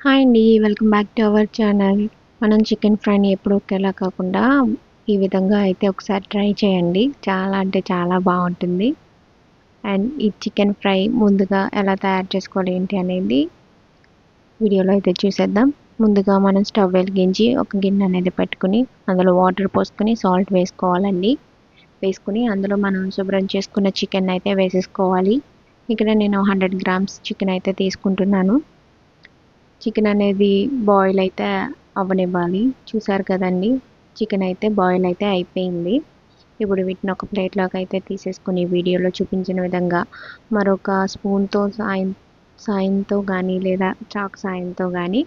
Hi అండి. Welcome back to our channel. మనం chicken ఫ్రైని ఎప్పుడు ఒకేలా కాకుండా ఈ విధంగా అయితే ఒకసారి ట్రై చేయండి. చాలా అంటే చాలా బాగుంటుంది. అండ్ ఈ చికెన్ ఫ్రై ముందుగా ఎలా తయారు చేసుకోవాలి ఏంటి అనేది వీడియోలో అయితే చూసేద్దాం. ముందుగా మనం స్టవ్ వెలిగించి ఒక గిన్నె అనేది పెట్టుకుని అందులో వాటర్ పోసుకొని సాల్ట్ వేసుకోవాలండి. వేసుకుని అందులో మనం శుభ్రం చేసుకున్న చికెన్ అయితే వేసేసుకోవాలి. ఇక్కడ నేను 100 గ్రామ్స్ చికెన్ అయితే తీసుకుంటున్నాను. చికెన్ అనేది బాయిల్ అయితే అవ్వనివ్వాలి. చూసారు కదండి, చికెన్ అయితే బాయిల్ అయితే అయిపోయింది. ఇప్పుడు వీటిని ఒక ప్లేట్లోకి అయితే తీసేసుకుని వీడియోలో చూపించిన విధంగా మరొక స్పూన్తో సాయంతో కానీ లేదా చాక్ సాయంతో కానీ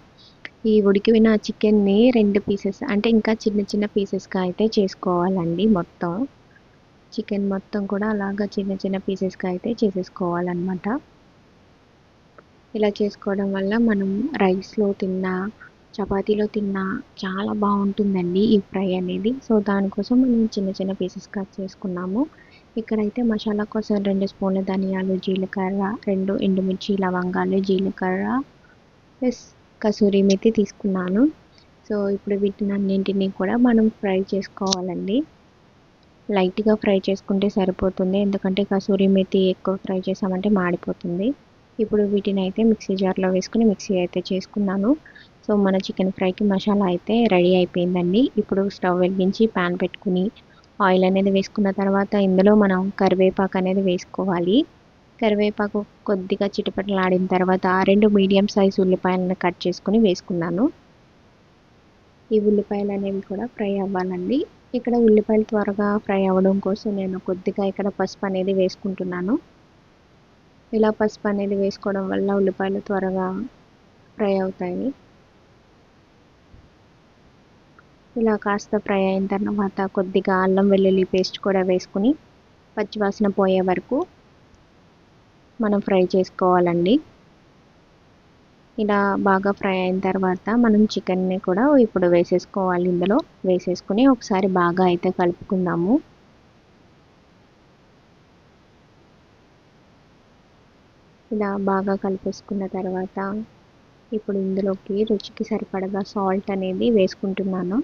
ఈ ఉడికిన చికెన్ని 2 పీసెస్ అంటే ఇంకా చిన్న చిన్న పీసెస్గా అయితే చేసుకోవాలండి. మొత్తం చికెన్ మొత్తం కూడా అలాగా చిన్న చిన్న పీసెస్గా అయితే చేసేసుకోవాలన్నమాట. ఇలా చేసుకోవడం వల్ల మనం రైస్లో తిన్నా చపాతీలో తిన్నా చాలా బాగుంటుందండి ఈ ఫ్రై అనేది. సో దానికోసం మనం చిన్న చిన్న పీసెస్ కట్ చేసుకున్నాము. ఇక్కడైతే మసాలా కోసం 2 స్పూన్ల ధనియాలు, జీలకర్ర, 2 ఎండుమిర్చి, లవంగాలు, జీలకర్ర ప్లస్ కసూరి మెతి తీసుకున్నాను. సో ఇప్పుడు వీటినన్నింటినీ కూడా మనం ఫ్రై చేసుకోవాలండి. లైట్గా ఫ్రై చేసుకుంటే సరిపోతుంది, ఎందుకంటే కసూరి మెతి ఎక్కువ ఫ్రై చేసామంటే మాడిపోతుంది. ఇప్పుడు వీటిని అయితే మిక్సీ జార్లో వేసుకుని మిక్సీ అయితే చేసుకున్నాను. సో మన చికెన్ ఫ్రైకి మసాలా అయితే రెడీ అయిపోయిందండి. ఇప్పుడు స్టవ్ వెలిగించి ప్యాన్ పెట్టుకుని ఆయిల్ అనేది వేసుకున్న తర్వాత ఇందులో మనం కరివేపాకు అనేది వేసుకోవాలి. కరివేపాకు కొద్దిగా చిటపటలాడిన తర్వాత 2 మీడియం సైజ్ ఉల్లిపాయలను కట్ చేసుకుని వేసుకున్నాను. ఈ ఉల్లిపాయలు అనేవి కూడా ఫ్రై అవ్వాలండి. ఇక్కడ ఉల్లిపాయలు త్వరగా ఫ్రై అవ్వడం కోసం నేను కొద్దిగా ఇక్కడ పసుపు అనేది వేసుకుంటున్నాను. ఇలా పసుపు అనేది వేసుకోవడం వల్ల ఉల్లిపాయలు త్వరగా ఫ్రై అవుతాయి. ఇలా కాస్త ఫ్రై అయిన తర్వాత కొద్దిగా అల్లం వెల్లుల్లి పేస్ట్ కూడా వేసుకుని పచ్చివాసన పోయే వరకు మనం ఫ్రై చేసుకోవాలండి. ఇలా బాగా ఫ్రై అయిన తర్వాత మనం చికెన్ని కూడా ఇప్పుడు వేసేసుకోవాలి. ఇందులో వేసేసుకుని ఒకసారి బాగా అయితే కలుపుకుందాము. ఇలా బాగా కలిపేసుకున్న తర్వాత ఇప్పుడు ఇందులోకి రుచికి సరిపడగా సాల్ట్ అనేది వేసుకుంటున్నాను.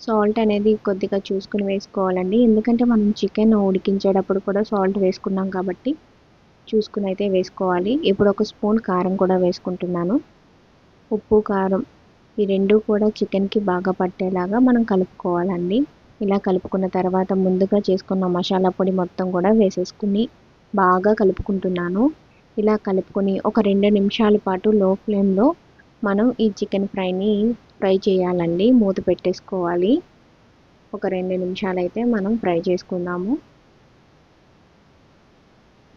సాల్ట్ అనేది కొద్దిగా చూసుకుని వేసుకోవాలండి, ఎందుకంటే మనం చికెన్ ఉడికించేటప్పుడు కూడా సాల్ట్ వేసుకున్నాం కాబట్టి చూసుకుని అయితే వేసుకోవాలి. ఇప్పుడు ఒక స్పూన్ కారం కూడా వేసుకుంటున్నాను. ఉప్పు, కారం ఈ రెండు కూడా చికెన్కి బాగా పట్టేలాగా మనం కలుపుకోవాలండి. ఇలా కలుపుకున్న తర్వాత ముందుగా చేసుకున్న మసాలా పొడి మొత్తం కూడా వేసేసుకుని బాగా కలుపుకుంటున్నాను. ఇలా కలుపుకొని ఒక 2 నిమిషాల పాటు లో ఫ్లేమ్లో మనం ఈ చికెన్ ఫ్రైని ఫ్రై చేయాలండి. మూత పెట్టేసుకోవాలి. ఒక 2 నిమిషాలు అయితే మనం ఫ్రై చేసుకుందాము.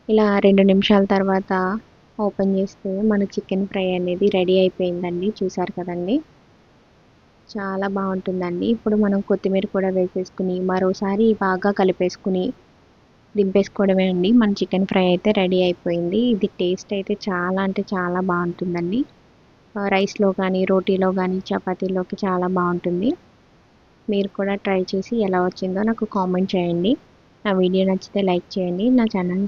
ఇలా 2 నిమిషాల తర్వాత ఓపెన్ చేస్తే మన చికెన్ ఫ్రై అనేది రెడీ అయిపోయిందండి. చూసారు కదండి, చాలా బాగుంటుందండి. ఇప్పుడు మనం కొత్తిమీర కూడా వేసేసుకుని మరోసారి బాగా కలిపేసుకుని దింపేసుకోవడమే అండి. మన చికెన్ ఫ్రై అయితే రెడీ అయిపోయింది. ఇది టేస్ట్ అయితే చాలా అంటే చాలా బాగుంటుందండి. రైస్లో కానీ రోటీలో కానీ చపాతీలోకి చాలా బాగుంటుంది. మీరు కూడా ట్రై చేసి ఎలా వచ్చిందో నాకు కామెంట్ చేయండి. నా వీడియో నచ్చితే లైక్ చేయండి. నా ఛానల్